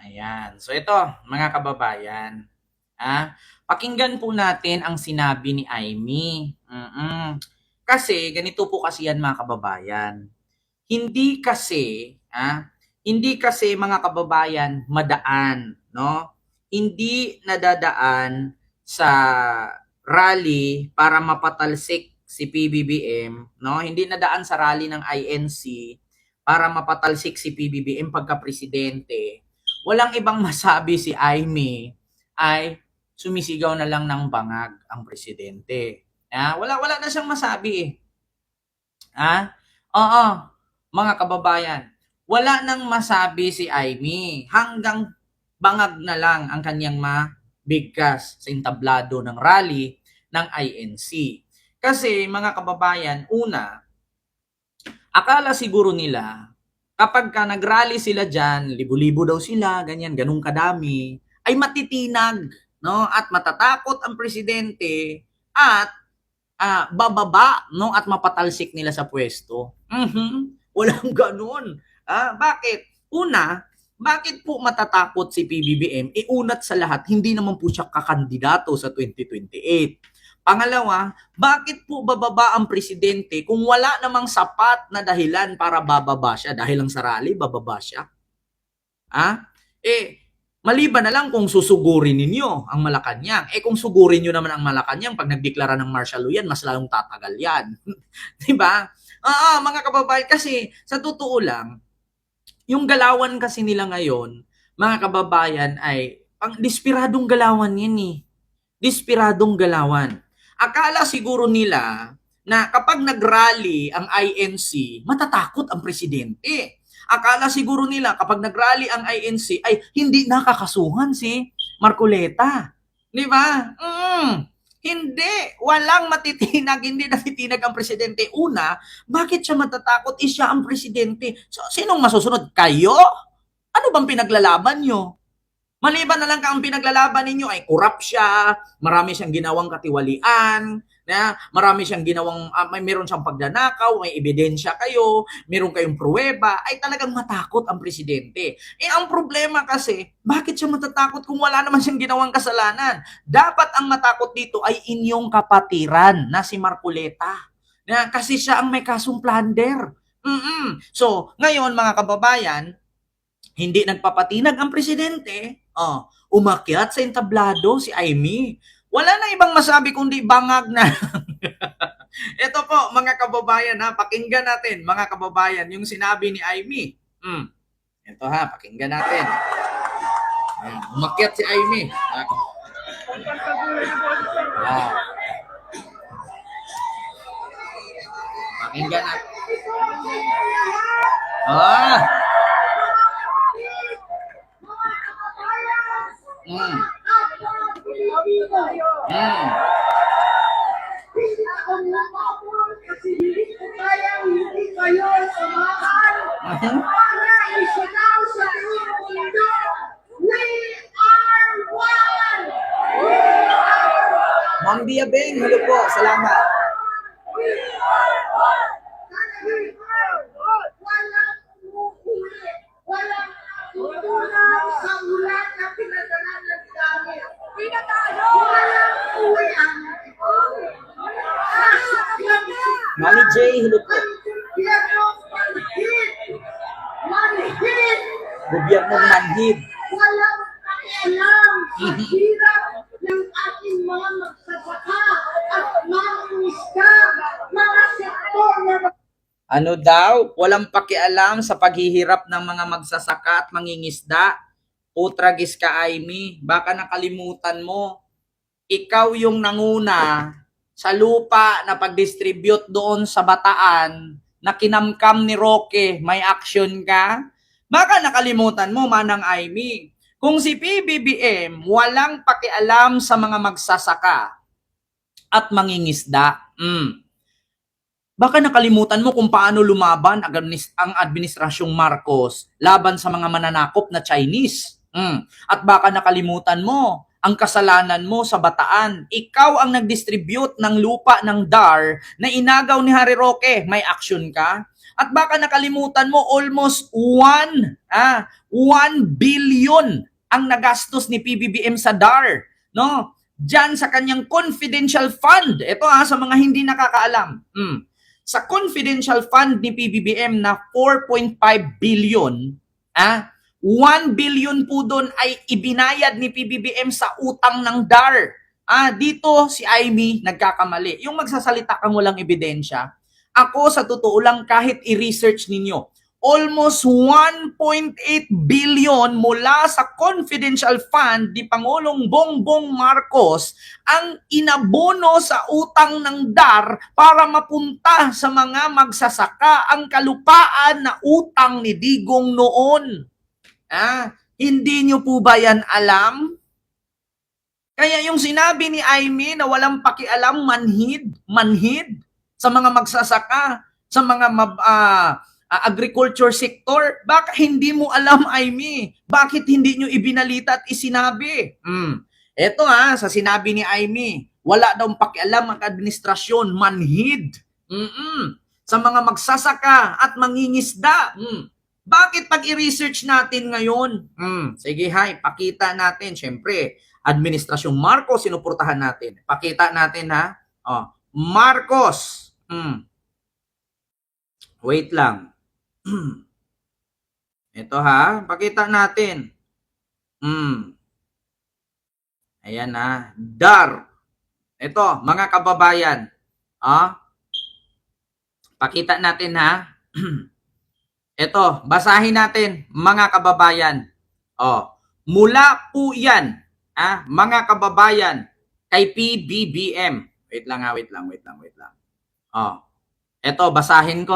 Ayan. So ito, mga kababayan, pakinggan po natin ang sinabi ni Aimee. Kasi ganito po kasi yan mga kababayan. Hindi kasi, hindi kasi mga kababayan madaan, no? Hindi nadadaan sa rally para mapatalsik si PBBM, no? Hindi nadaan sa rally ng INC para mapatalsik si PBBM pagka presidente. Walang ibang masabi si Aimee ay sumisigaw na lang ng bangag ang presidente. Wala na siyang masabi eh. Oo, mga kababayan, wala nang masabi si Aimee. Hanggang bangag na lang ang kanyang mabigkas sa entablado ng rally ng INC. Kasi mga kababayan, una, akala siguro nila kapag ka nag-rally sila dyan, libo-libo daw sila, ganyan, ganun kadami, ay matitinag, no? At matatakot ang presidente at bababa, no, at mapatalsik nila sa pwesto. Walang ganun. Bakit? Una, bakit po matatakot si PBBM? Unat sa lahat, hindi naman po siya kakandidato sa 2028. Pangalawa, bakit po bababa ang presidente kung wala namang sapat na dahilan para bababa siya? Dahil lang sa rally, bababa siya? Maliban na lang kung susugurin ninyo ang Malacanang. Kung sugurin nyo naman ang Malacanang, pag nagdeklara ng martial law yan, mas lalong tatagal yan. Diba? Mga kababayan, kasi sa totoo lang, yung galawan kasi nila ngayon, mga kababayan, ay pang despiradong galawan yan eh. Despiradong galawan. Akala siguro nila na kapag nag-rally ang INC, matatakot ang presidente. Akala siguro nila kapag nag-rally ang INC ay hindi nakakasuhan si Marcoleta. Di ba? Hindi. Walang matitinag, hindi natitinag ang presidente. Una, bakit siya matatakot? Siya ang presidente. So, sinong masusunod? Kayo? Ano bang pinaglalaban nyo? Maliban na lang kang pinaglalaban ninyo ay corrupt siya, marami siyang ginawang katiwalian, marami siyang ginawang, mayroon siyang pagnanakaw, may ebidensya kayo, meron kayong pruweba, ay talagang matakot ang presidente. Ang problema kasi, bakit siya matatakot kung wala naman siyang ginawang kasalanan? Dapat ang matakot dito ay inyong kapatiran na si Marcoleta. Kasi siya ang may kasong plunder. So, ngayon mga kababayan, hindi nagpapatinag ang presidente, umakyat sa entablado si Aimee. Wala na ibang masabi kundi bangag na. Ito po mga kababayan, pakinggan natin mga kababayan yung sinabi ni Aimee. Ito pakinggan natin. Umakyat si Aimee. Pakinggan natin. Kasi hindi ko kayang hindi kayo samahan. Para isigaw sa buong mundo, we are one! We are one! Ma'am Biabeng, hello po, salamat. We are one! We are one! Walang umuhuli, walang tutunan sa ulan na pinadalanan namin. Walang uwi ang Mami J, hello po. Gobyernong manhid. Walang pakialam sa hirap ng ating mga magsasaka at mangingisda, mga sektor na Ano daw? Walang pakialam sa paghihirap ng mga magsasaka at mangingisda. Utragis ka, Aimee. Baka nakalimutan mo. Ikaw yung nanguna sa lupa na pag-distribute doon sa Bataan na kinamkam ni Roque. May action ka? Baka nakalimutan mo, Manang Aimee. Kung si PBBM walang pakialam sa mga magsasaka at mangingisda, baka nakalimutan mo kung paano lumaban ang administrasyong Marcos laban sa mga mananakop na Chinese. At baka nakalimutan mo ang kasalanan mo sa Bataan. Ikaw ang nag-distribute ng lupa ng DAR na inagaw ni Harry Roque. May action ka? At baka nakalimutan mo, almost 1 billion ang nagastos ni PBBM sa DAR. No? Diyan sa kanyang confidential fund. Ito sa mga hindi nakakaalam. Sa confidential fund ni PBBM na 4.5 billion, 1 billion po doon ay ibinayad ni PBBM sa utang ng DAR. Dito si Amy nagkakamali. Yung magsasalita kang walang ebidensya, ako sa totoo lang kahit i-research ninyo, almost 1.8 billion mula sa confidential fund ni Pangulong Bongbong Marcos ang inabono sa utang ng DAR para mapunta sa mga magsasaka ang kalupaan na utang ni Digong noon. Hindi nyo po ba yan alam? Kaya yung sinabi ni Amy na walang pakialam, manhid sa mga magsasaka, sa mga agriculture sector, baka hindi mo alam, Amy. Bakit hindi nyo ibinalita at isinabi? Eto sa sinabi ni Amy, wala daw pakialam ang administrasyon, manhid. Sa mga magsasaka at mangingisda. Bakit pag i-research natin ngayon? Sige, pakita natin. Siyempre, Administrasyong Marcos, sinuportahan natin. Pakita natin, Marcos. Wait lang. Ito, pakita natin. Ayan, DAR. Ito, mga kababayan. Pakita natin, Ito, basahin natin, mga kababayan. Mula po yan, mga kababayan, kay PBBM. Wait lang. Ito, basahin ko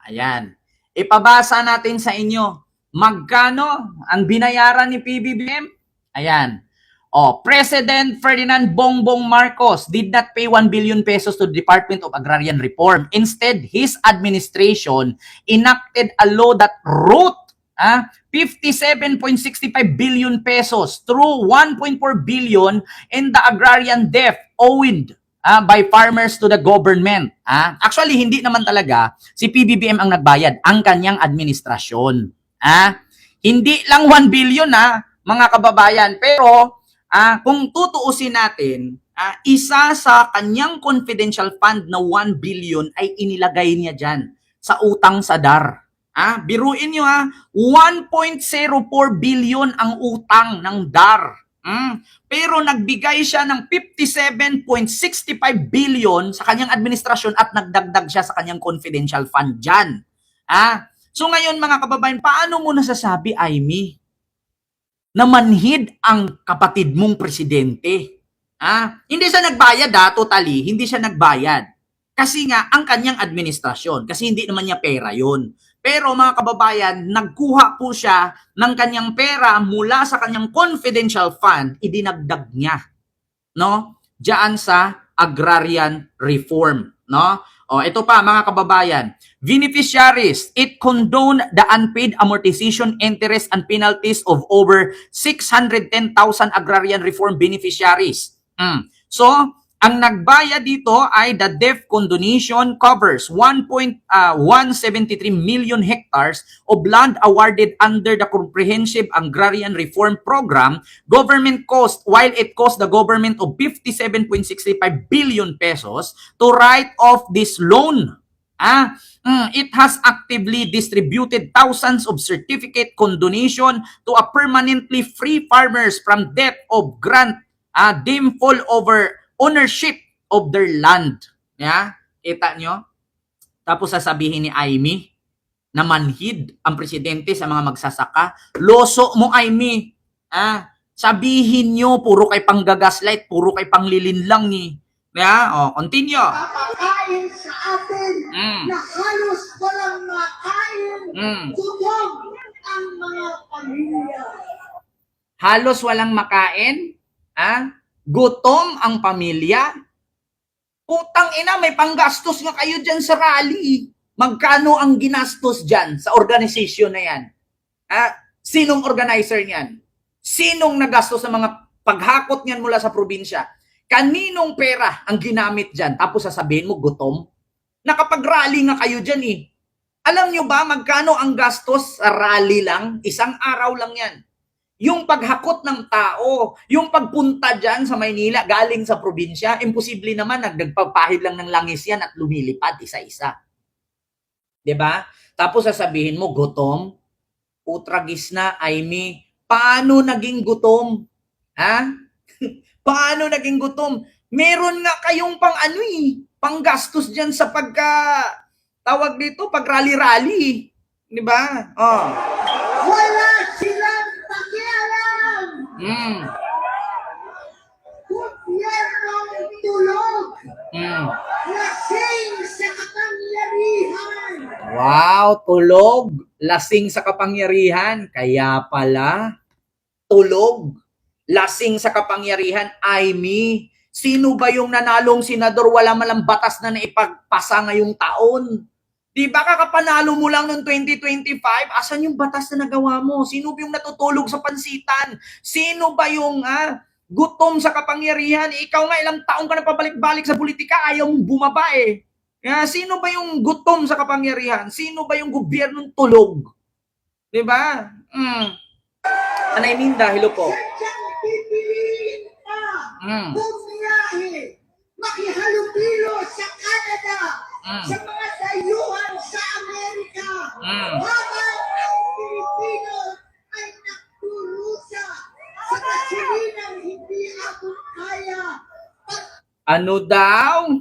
Ayan. Ipabasa natin sa inyo. Magkano ang binayaran ni PBBM? Ayan. President Ferdinand Bongbong Marcos did not pay 1 billion pesos to the Department of Agrarian Reform. Instead, his administration enacted a law that wrote 57.65 billion pesos through 1.4 billion in the agrarian debt owed by farmers to the government. Actually, hindi naman talaga si PBBM ang nagbayad, ang kanyang administrasyon. Hindi lang 1 billion mga kababayan, pero kung tutuusin natin, isa sa kanyang confidential fund na 1 billion ay inilagay niya dyan sa utang sa DAR. Biruin nyo 1.04 billion ang utang ng DAR. Pero nagbigay siya ng 57.65 billion sa kanyang administrasyon at nagdagdag siya sa kanyang confidential fund dyan. So ngayon mga kababayan, paano mo nasasabi, Amy, na manhid ang kapatid mong presidente? Hindi siya nagbayad totally, hindi siya nagbayad. Kasi nga, ang kanyang administrasyon, kasi hindi naman niya pera yun. Pero mga kababayan, nagkuha po siya ng kanyang pera mula sa kanyang confidential fund, idinagdag niya, diyan sa agrarian reform, ito pa mga kababayan, beneficiaries, it condoned the unpaid amortization, interest, and penalties of over 610,000 agrarian reform beneficiaries. So, ang nagbayad dito ay the debt condonation covers 1.173 million hectares of land awarded under the Comprehensive Agrarian Reform Program. Government cost, while it cost the government of 57.65 billion pesos to write off this loan. It has actively distributed thousands of certificate condonation to a permanently free farmers from debt of grant deemed fall over ownership of their land. Kita nyo? Tapos sasabihin ni Amy na manhid ang presidente sa mga magsasaka. Loso mo, Amy. Sabihin nyo, puro kay panggagaslight, puro kay panglilinlang ni. Continue. Napakain sa atin na halos walang makain. Gutom ang mga pamilya. Halos walang makain? Gutom ang pamilya? Putang ina, may panggastos nga kayo dyan sa rally. Magkano ang ginastos dyan sa organisasyon na yan? Sinong organizer niyan? Sinong nagastos sa mga paghakot niyan mula sa probinsya, kaninong pera ang ginamit dyan? Tapos sasabihin mo, gutom? Nakapag-rally nga kayo dyan eh. Alam nyo ba magkano ang gastos sa rally lang? Isang araw lang yan. Yung paghakot ng tao, yung pagpunta dyan sa Maynila galing sa probinsya, imposible naman nagpapahid lang ng langis yan at lumilipad isa-isa. 'Di ba? Tapos sasabihin mo, gutom? Utragis na, Aimee. Paano naging gutom? Ha? Paano naging gutom? Meron nga kayong panggastos dyan sa tawag dito, pag rally-rally. 'Di ba? Oh. Wala silang pakialam. Gobyernong tulog. Lasing sa kapangyarihan. Wow, tulog. Lasing sa kapangyarihan. Kaya pala, tulog. Lasing sa kapangyarihan. Aimee, sino ba yung nanalong senador wala malang batas na naipagpasa ngayong taon? Di ba kakapanalo mo lang noong 2025? Asan yung batas na nagawa mo? Sino ba yung natutulog sa pansitan? Sino ba yung gutom sa kapangyarihan? Ikaw nga ilang taong ka na pabalik-balik sa politika, ayaw mong bumaba eh. Sino ba yung gutom sa kapangyarihan? Sino ba yung gobyernong tulog? Di ba? Anay Minda, hello po. Sadyang pipiliin ka. Bumiyahe. Makihalubilo sa Canada. Sa mga dayuhan sa Amerika. Habang ang Pilipino ay nagturusa sa kasilinang hindi ako kaya. Ano daw?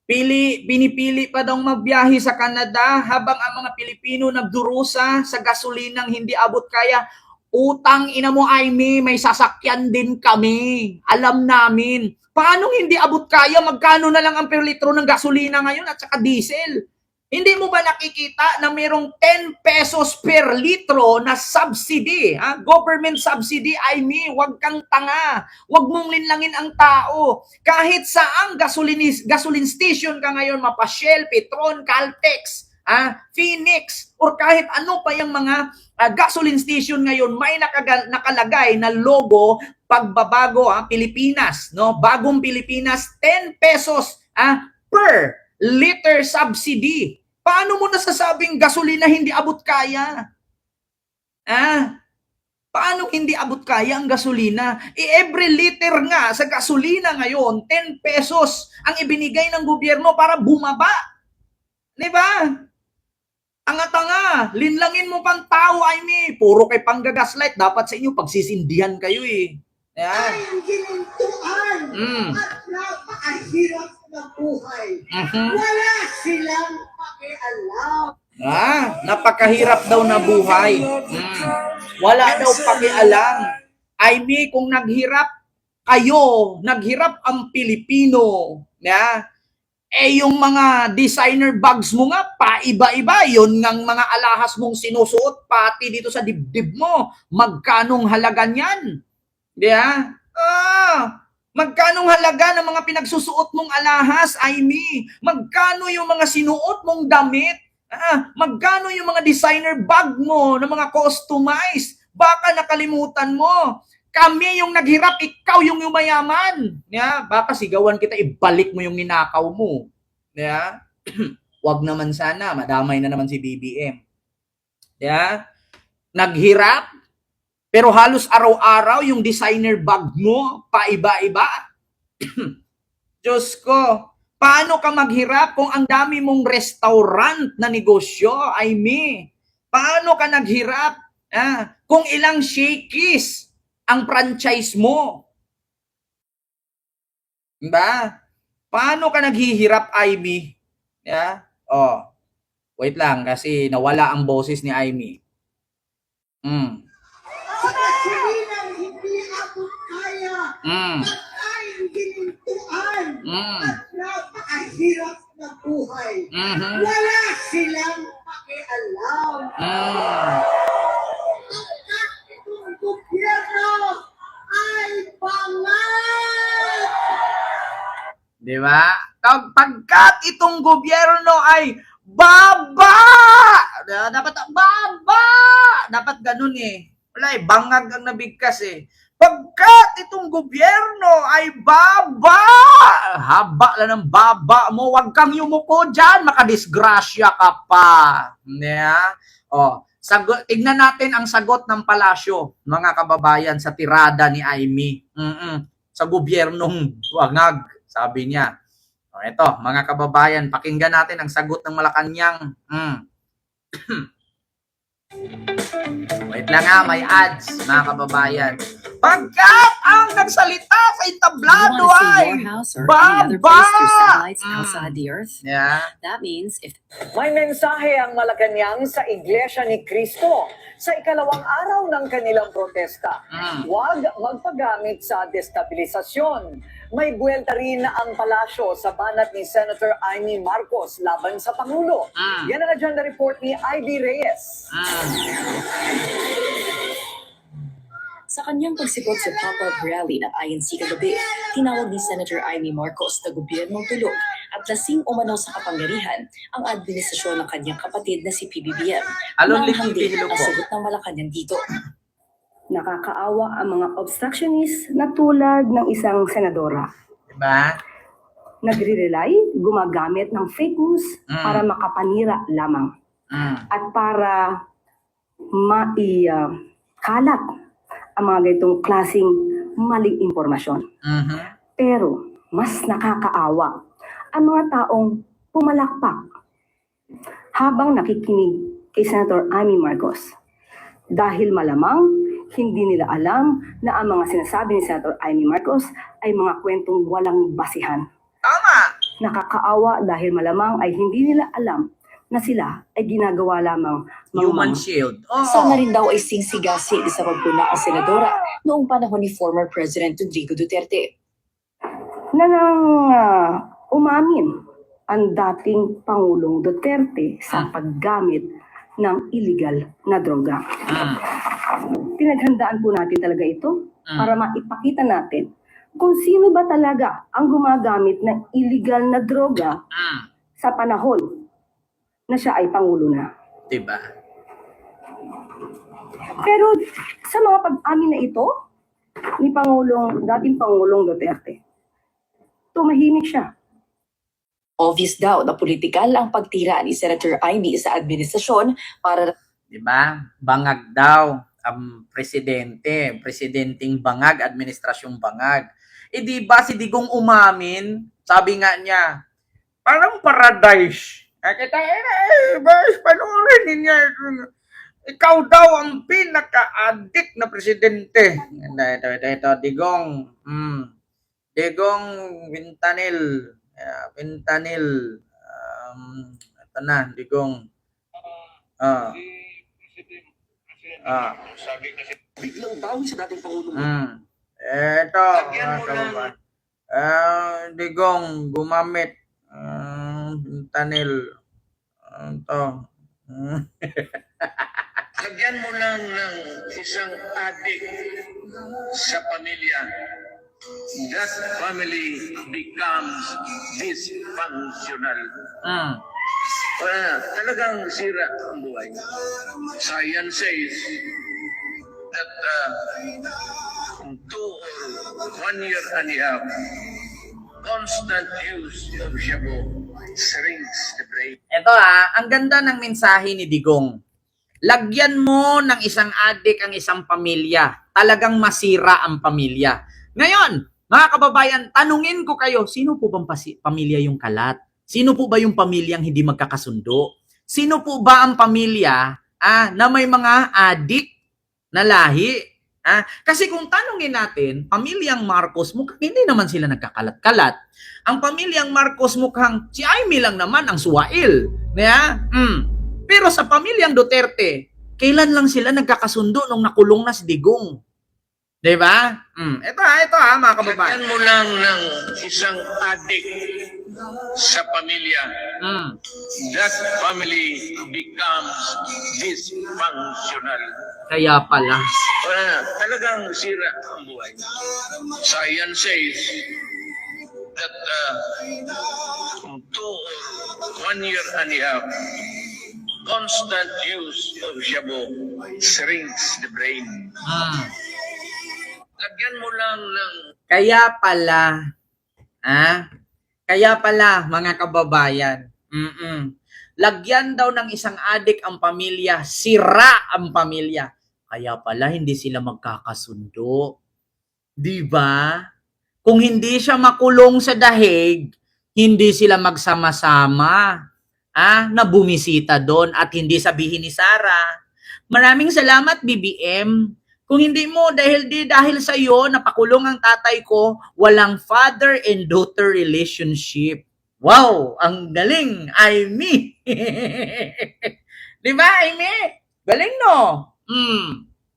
Pinipili pa daw magbiyahe sa Canada habang ang mga Pilipino nagdurusa sa gasolinang hindi abot kaya. Utang ina mo, Aimee, may sasakyan din kami. Alam namin. Paano hindi abot kaya? Magkano na lang ang per litro ng gasolina ngayon at saka diesel? Hindi mo ba nakikita na mayroong 10 pesos per litro na subsidy? Government subsidy, Aimee, wag kang tanga. Wag mong linlangin ang tao. Kahit saang gasoline station ka ngayon, mapa Shell, Petron, Caltex, Phoenix, or kahit ano pa yung mga gasoline station ngayon, may nakalagay na logo, pagbabago, Pilipinas, no? Bagong Pilipinas, 10 pesos per liter subsidy. Paano mo nasasabing gasolina hindi abot kaya? Paano hindi abot kaya ang gasolina? Every liter nga sa gasolina ngayon, 10 pesos ang ibinigay ng gobyerno para bumaba. Di ba? Tanga-tanga, linlangin mo pang tao, Aimee. Puro kay panggagaslight. Dapat sa inyo, pagsisindihan kayo eh. Ay ginintuan at napakahirap na buhay. Wala silang pakialam. Napakahirap daw na buhay. Wala daw pakialam. Aimee, kung naghirap kayo, naghirap ang Pilipino, yung mga designer bags mo nga, paiba-iba. Yun ngang mga alahas mong sinusuot, pati dito sa dibdib mo. Magkanong halaga niyan? Magkanong halaga ng mga pinagsusuot mong alahas, Aimee? Magkano yung mga sinuot mong damit? Magkano yung mga designer bag mo na mga customized? Baka nakalimutan mo. Kami yung naghirap, ikaw yung yumayaman. Baka sigawan kita, ibalik mo yung ninakaw mo. Wag naman sana, madamay na naman si BBM. Naghirap, pero halos araw-araw yung designer bag mo, paiba-iba. Diyos ko, paano ka maghirap kung ang dami mong restaurant na negosyo, Aimee? Paano ka naghirap kung ilang Shakey's ang franchise mo? Diba? Paano ka naghihirap, Aimee? Wait lang kasi nawala ang boses ni Aimee. Sa kasilinang hindi ako kaya. Pagkain ginintuan at napakahirap na buhay. Wala silang pakialam. Pagkat itong gobyerno ay pangat. Diba? Pagkat itong gobyerno ay baba! Dapat baba! Dapat ganun eh. Wala bangag ang nabigkas Pagkat itong gobyerno ay baba, haba lang ng baba mo, wag kang yumuko dyan, makadisgrasya ka pa. Yeah? Tignan natin ang sagot ng palasyo, mga kababayan, sa tirada ni Amy. Sa gobyernong wangag, sabi niya. Ito, mga kababayan, pakinggan natin ang sagot ng Malacanang. Wait lang may ads, mga kababayan. Pagkat ang nagsalita sa entablado ay baba! Yeah. That means if May mensahe ang Malacanang sa Iglesia ni Cristo sa ikalawang araw ng kanilang protesta. Huwag magpagamit sa destabilisasyon. May buwelta rin ang palasyo sa banat ni Senator Amy Marcos laban sa Pangulo. Yan ang agenda report ni Ivy Reyes. sa kanyang pagsipot sa pop-up rally ng INC kagabi, tinawag ni Senator Amy Marcos na gobyernong tulog at lasing umanaw sa kapangyarihan ang administrasyon ng kanyang kapatid na si PBBM. Alon Nanghangin Lipi, ang sagot ng Malacanang dito. Nakakaawa ang mga obstructionist na tulad ng isang senadora. Diba? Nagre-rely, gumagamit ng fake news para makapanira lamang at para kalat ang mga ganitong klaseng maling impormasyon. Pero mas nakakaawa ang mga taong pumalakpak habang nakikinig kay Senator Amy Marcos. Dahil malamang hindi nila alam na ang mga sinasabi ni Senator Amy Marcos ay mga kwentong walang basihan. Tama! Nakakaawa dahil malamang ay hindi nila alam na sila ay ginagawa lamang Human shield. Sana rin daw ay singsigasin sa pagpuna ang senadora noong panahon ni former President Rodrigo Duterte. na nang umamin ang dating Pangulong Duterte sa paggamit ng illegal na droga. Pinaghandaan po natin talaga ito para maipakita natin kung sino ba talaga ang gumagamit ng illegal na droga sa panahon na siya ay Pangulo na. Diba? Pero sa mga pag-amin na ito ni dating Pangulong Duterte, tumahimik siya. Obvious daw na politikal ang pagtira ni Senator Amy sa administrasyon para Diba? Bangag daw ang presidenteng bangag, administrasyong bangag. Diba si Digong umamin, sabi nga niya, parang paradise. Kita, panoorin ninyo. Ikaw daw ang pinaka-addict na presidente. Ito, Digong. Digong Vintanil. Vintanil. Ito na, Digong. Biglang bawi sa dating Pangulo. Ito, kababayan. Digong gumamit. Vintanil. Ito. Lagyan mo lang ng isang adik sa pamilya. That family becomes dysfunctional. Talagang sira ang buhay. Science says that 2 or 1 year and a half constant use of shabu shrinks the brain. Ito ang ganda ng mensahe ni Digong. Lagyan mo ng isang adik ang isang pamilya. Talagang masira ang pamilya. Ngayon, mga kababayan, tanungin ko kayo, sino po bang pamilya yung kalat? Sino po ba yung pamilyang hindi magkakasundo? Sino po ba ang pamilya na may mga adik na lahi? Kasi kung tanungin natin, pamilyang Marcos, hindi naman sila nagkakalat-kalat. Ang pamilyang Marcos mukhang si Amy lang naman ang suwail. Pero sa pamilyang Duterte, kailan lang sila nagkakasundo nung nakulong na si Digong? Diba? Ito mga kababayan. Lagyan mo lang ng isang adik sa pamilya. That family becomes dysfunctional. Kaya pala. Talagang sira ang buhay. Science says that 2 or 1 year and a half constant use of shabu shrinks the brain. Lagyan mo lang ng Kaya pala, mga kababayan, lagyan daw ng isang adik ang pamilya, sira ang pamilya. Kaya pala, hindi sila magkakasundo. Di ba? Kung hindi siya makulong sa dahig, hindi sila magsama-sama. Na bumisita doon at hindi sabihin ni Sarah, maraming salamat BBM. Kung hindi mo, dahil sa iyo napakulong ang tatay ko, walang father and daughter relationship. Wow, ang galing, Amy. Di ba, Amy? Galing, no?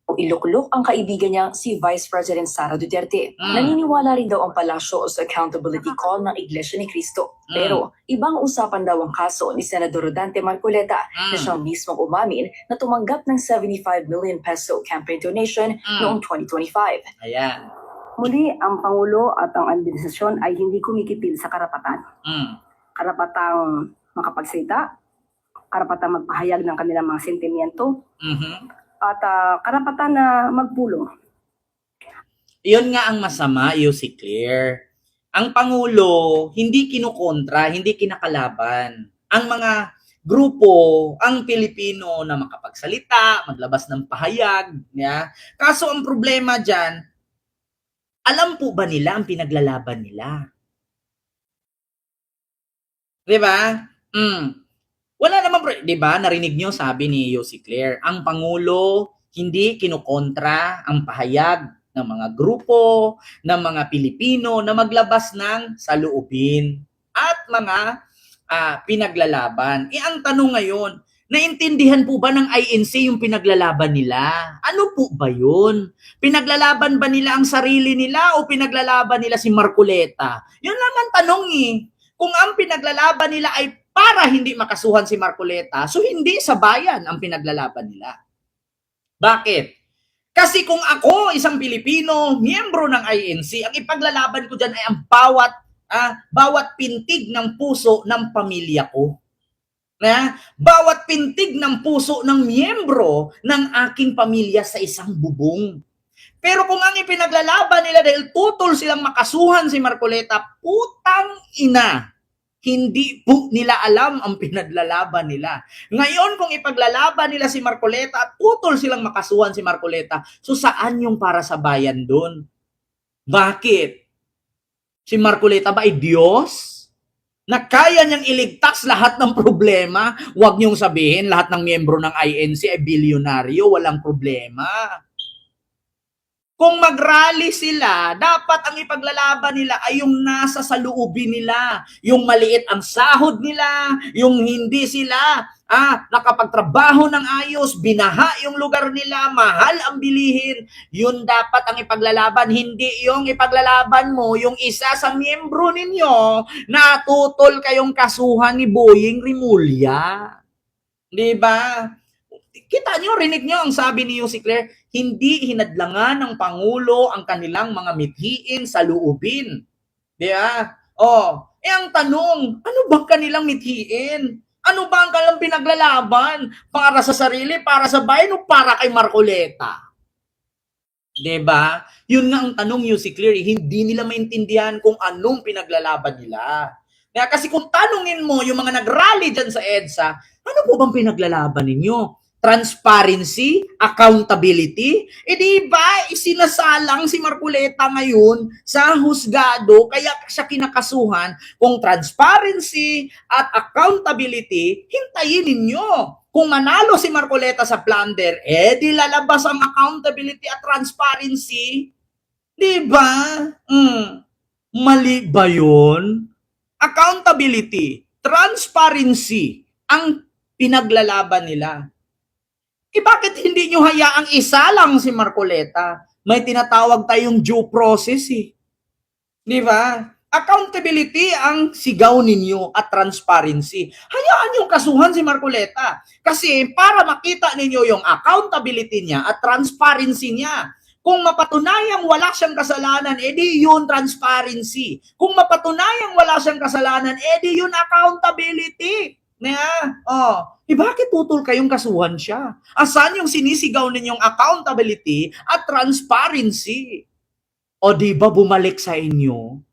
Iluklok ang kaibigan niya si Vice President Sara Duterte. Naniniwala rin daw ang palasyo sa accountability call ng Iglesia ni Cristo. Pero ibang usapan daw ang kaso ni Senador Dante Marcoleta na siyang mismong umamin na tumanggap ng 75 million peso campaign donation noong 2025. Ayan. Muli, ang Pangulo at ang administrasyon ay hindi kumikipil sa karapatan. Karapatang makapagsalita, karapatang magpahayag ng kanilang mga sentimiento, at karapatan na magpulong. Yun nga ang masama, si Claire. Ang Pangulo, hindi kinukontra, hindi kinakalaban. Ang mga grupo, ang Pilipino na makapagsalita, maglabas ng pahayag. Kaso ang problema dyan, alam po ba nila ang pinaglalaban nila? Diba? Wala naman, di ba? Narinig nyo, sabi ni Yossi Claire, ang Pangulo hindi kinukontra ang pahayag ng mga grupo, ng mga Pilipino na maglabas ng saloobin at mga pinaglalaban. Ang tanong ngayon, naintindihan po ba ng INC yung pinaglalaban nila? Ano po ba yun? Pinaglalaban ba nila ang sarili nila o pinaglalaban nila si Marcoleta? Yun naman tanong Kung ang pinaglalaban nila ay para hindi makasuhan si Marcoleta, so hindi sa bayan ang pinaglalaban nila. Bakit? Kasi kung ako, isang Pilipino, miyembro ng INC, ang ipaglalaban ko dyan ay ang bawat pintig ng puso ng pamilya ko. Bawat pintig ng puso ng miyembro ng aking pamilya sa isang bubong. Pero kung ang ipinaglalaban nila dahil tutol silang makasuhan si Marcoleta, putang ina, hindi po nila alam ang pinaglalaban nila. Ngayon, kung ipaglalaban nila si Marcoleta at utol silang makasuhan si Marcoleta, so saan yung para sa bayan doon? Bakit? Si Marcoleta ba ay Diyos? Na kaya niyang iligtas lahat ng problema? Huwag niyong sabihin lahat ng miyembro ng INC ay bilyonaryo, walang problema. Kung mag-rally sila, dapat ang ipaglalaban nila ay yung nasa saluubin nila. Yung maliit ang sahod nila, yung hindi sila nakapagtrabaho ng ayos, binaha yung lugar nila, mahal ang bilihin. Yun dapat ang ipaglalaban. Hindi yung ipaglalaban mo, yung isa sa miyembro ninyo, natutol kayong kasuhan ni Boying Rimulya. Diba? Kita nyo, rinig nyo ang sabi ni Yossi Claire, hindi hinadlangan ng Pangulo ang kanilang mga mithiin sa luubin. Diba? Ang tanong, ano bang kanilang mithiin? Ano ba ang kanilang pinaglalaban? Para sa sarili, para sa bayan, o para kay Marcoleta? Diba? Yun nga ang tanong, Yossi Claire, hindi nila maintindihan kung anong pinaglalaban nila. Kasi kung tanungin mo yung mga nag-rally dyan sa EDSA, ano po bang pinaglalaban ninyo? Transparency, accountability, di ba isinasalang si Marcoleta ngayon sa husgado kaya siya kinakasuhan. Kung transparency at accountability, hintayin ninyo. Kung manalo si Marcoleta sa plunder, di lalabas ang accountability at transparency. Di ba? Mali ba yun? Accountability, transparency, ang pinaglalaban nila. Bakit hindi nyo hayaang isa lang si Marcoleta? May tinatawag tayong due process Di ba? Accountability ang sigaw ninyo at transparency. Hayaan yung kasuhan si Marcoleta. Kasi para makita ninyo yung accountability niya at transparency niya. Kung mapatunayang wala siyang kasalanan, edi yun transparency. Kung mapatunayang wala siyang kasalanan, edi yun accountability. Bakit tutol kayong kasuhan siya? Asan yung sinisigaw ninyong accountability at transparency? O di ba bumalik sa inyo?